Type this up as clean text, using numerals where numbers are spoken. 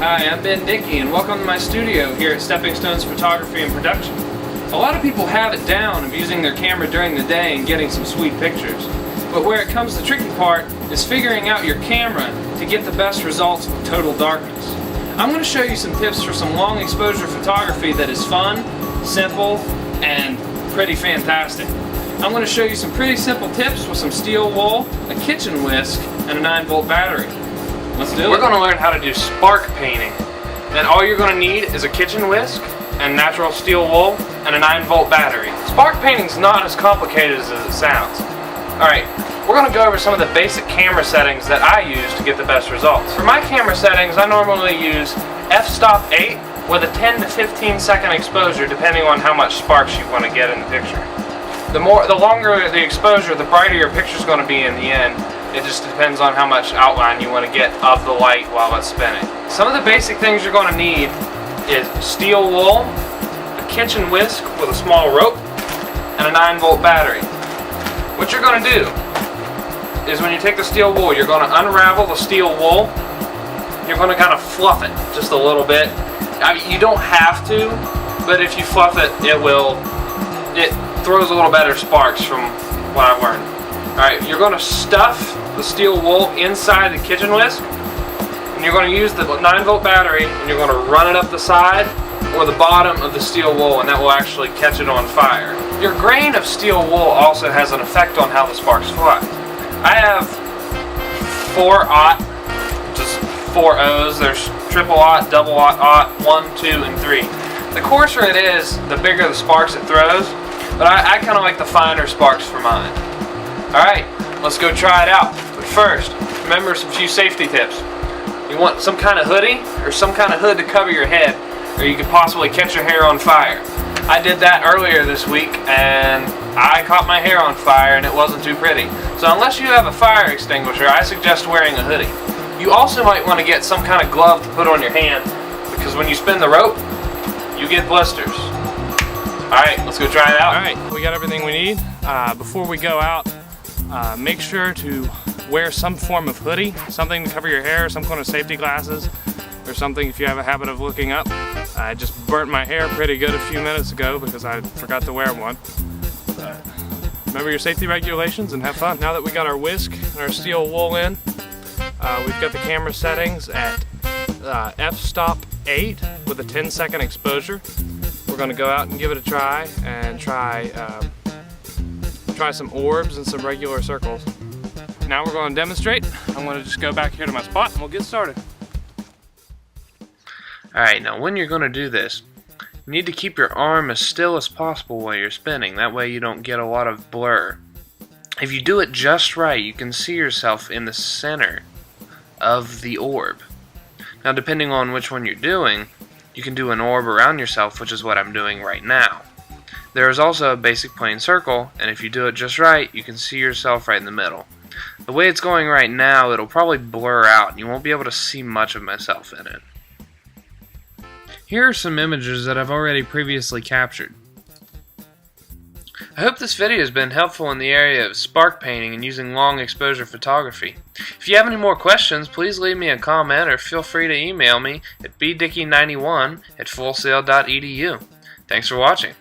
Hi, I'm Ben Dickey, and welcome to my studio here at Stepping Stones Photography and Production. A lot of people have it down of using their camera during the day and getting some sweet pictures. But where it comes the tricky part is figuring out your camera to get the best results with total darkness. I'm going to show you some tips for some long exposure photography that is fun, simple, and pretty fantastic. I'm going to show you some pretty simple tips with some steel wool, a kitchen whisk, and a 9-volt battery. Let's do it. We're going to learn how to do spark painting. And all you're going to need is a kitchen whisk and natural steel wool and a 9-volt battery. Spark painting's not as complicated as it sounds. Alright, we're going to go over some of the basic camera settings that I use to get the best results. For my camera settings, I normally use f-stop 8 with a 10 to 15 second exposure depending on how much sparks you want to get in the picture. The longer the exposure, the brighter your picture's going to be in the end. It just depends on how much outline you want to get of the light while it's spinning. Some of the basic things you're going to need is steel wool, a kitchen whisk with a small rope, and a 9-volt battery. What you're going to do is when you take the steel wool, you're going to unravel the steel wool. You're going to kind of fluff it just a little bit. I mean, you don't have to, but if you fluff it, it throws a little better sparks from what I've learned. Alright, you're going to stuff the steel wool inside the kitchen whisk, and you're going to use the 9-volt battery, and you're going to run it up the side or the bottom of the steel wool, and that will actually catch it on fire. Your grain of steel wool also has an effect on how the sparks fly. I have 4-aught, which is 4 O's. There's triple-aught, double-aught, 1, 2, and 3. The coarser it is, the bigger the sparks it throws, but I kind of like the finer sparks for mine. Alright, let's go try it out. But first, remember some few safety tips. You want some kind of hoodie or some kind of hood to cover your head, or you could possibly catch your hair on fire. I did that earlier this week, and I caught my hair on fire, and it wasn't too pretty. So unless you have a fire extinguisher, I suggest wearing a hoodie. You also might want to get some kind of glove to put on your hand, because when you spin the rope, you get blisters. Alright, let's go try it out. Alright, we got everything we need. Before we go out, make sure to wear some form of hoodie, something to cover your hair, some kind of safety glasses, or something if you have a habit of looking up. I just burnt my hair pretty good a few minutes ago because I forgot to wear one. But remember your safety regulations and have fun. Now that we got our whisk and our steel wool in, we've got the camera settings at f-stop 8 with a 10-second exposure. We're going to go out and give it a try and try some orbs and some regular circles. Now we're going to demonstrate. I'm going to just go back here to my spot and we'll get started. Alright, now when you're going to do this, you need to keep your arm as still as possible while you're spinning. That way you don't get a lot of blur. If you do it just right, you can see yourself in the center of the orb. Now depending on which one you're doing, you can do an orb around yourself, which is what I'm doing right now. There is also a basic plane circle, and if you do it just right, you can see yourself right in the middle. The way it's going right now, it'll probably blur out, and you won't be able to see much of myself in it. Here are some images that I've already previously captured. I hope this video has been helpful in the area of spark painting and using long exposure photography. If you have any more questions, please leave me a comment or feel free to email me at bdickey91@fullsail.edu. Thanks for watching.